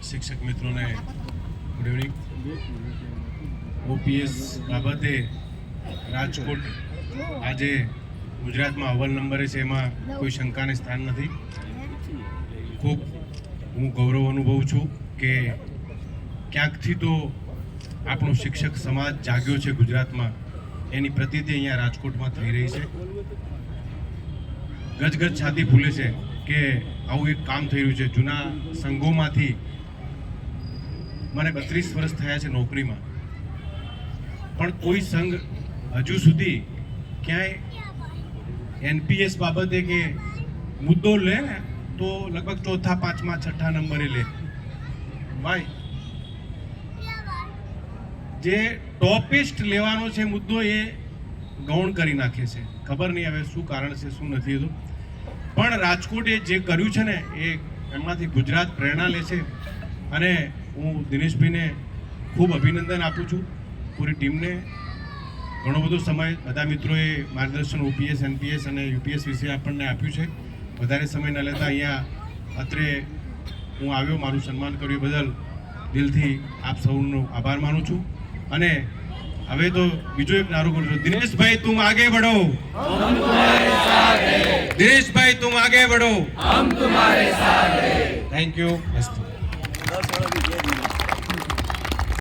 શિક્ષક મિત્રોને good evening. OPS બાબતે રાજકોટ આજે ગુજરાતમાં અવ્વલ નંબરે છે, એમાં કોઈ શંકાને સ્થાન નથી. ખૂબ હું ગૌરવ અનુભવું છું કે ક્યાંકથી તો આપણો શિક્ષક સમાજ જાગ્યો છે ગુજરાતમાં, એની પ્રતીતિ અહીંયા રાજકોટમાં થઈ રહી છે. ગજગજ છાતી ફૂલે છે કે આવું એક કામ થઈ રહ્યું છે. જૂના સંઘોમાંથી મને 32 વર્ષ થયા છે નોકરીમાં, પણ કોઈ સંઘ હજુ સુધી ક્યાંય એનપીએસ બાબતે કે મુદ્દો લે ને તો લગભગ ચોથા, પાંચમા, છઠ્ઠા નંબરે લે. ભાઈ, જે ટોપિસ્ટ લેવાનો છે મુદ્દો એ ગૌણ કરી નાખે છે. ખબર નહીં હવે શું કારણ છે, શું નથી હતું, પણ રાજકોટે જે કર્યું છે ને એ એમાંથી ગુજરાત પ્રેરણા લે છે. અને હું દિનેશભાઈને ખૂબ અભિનંદન આપું છું, પૂરી ટીમને. ઘણો બધો સમય બધા મિત્રોએ માર્ગદર્શન ઓપીએસ, એનપીએસ અને યુપીએસ વિશે આપણને આપ્યું છે. વધારે સમય ન લેતા અહીંયા અત્રે હું આવ્યો, મારું સન્માન કર્યું બદલ દિલથી આપ સૌનો આભાર માનું છું. અને હવે તો બીજો એક નારો કરું છું, દિનેશભાઈ તુમ આગે બઢો, દિનેશભાઈ તુમ આગે બઢો, હમ તુમ્હારે સાથ હૈ. Thank you.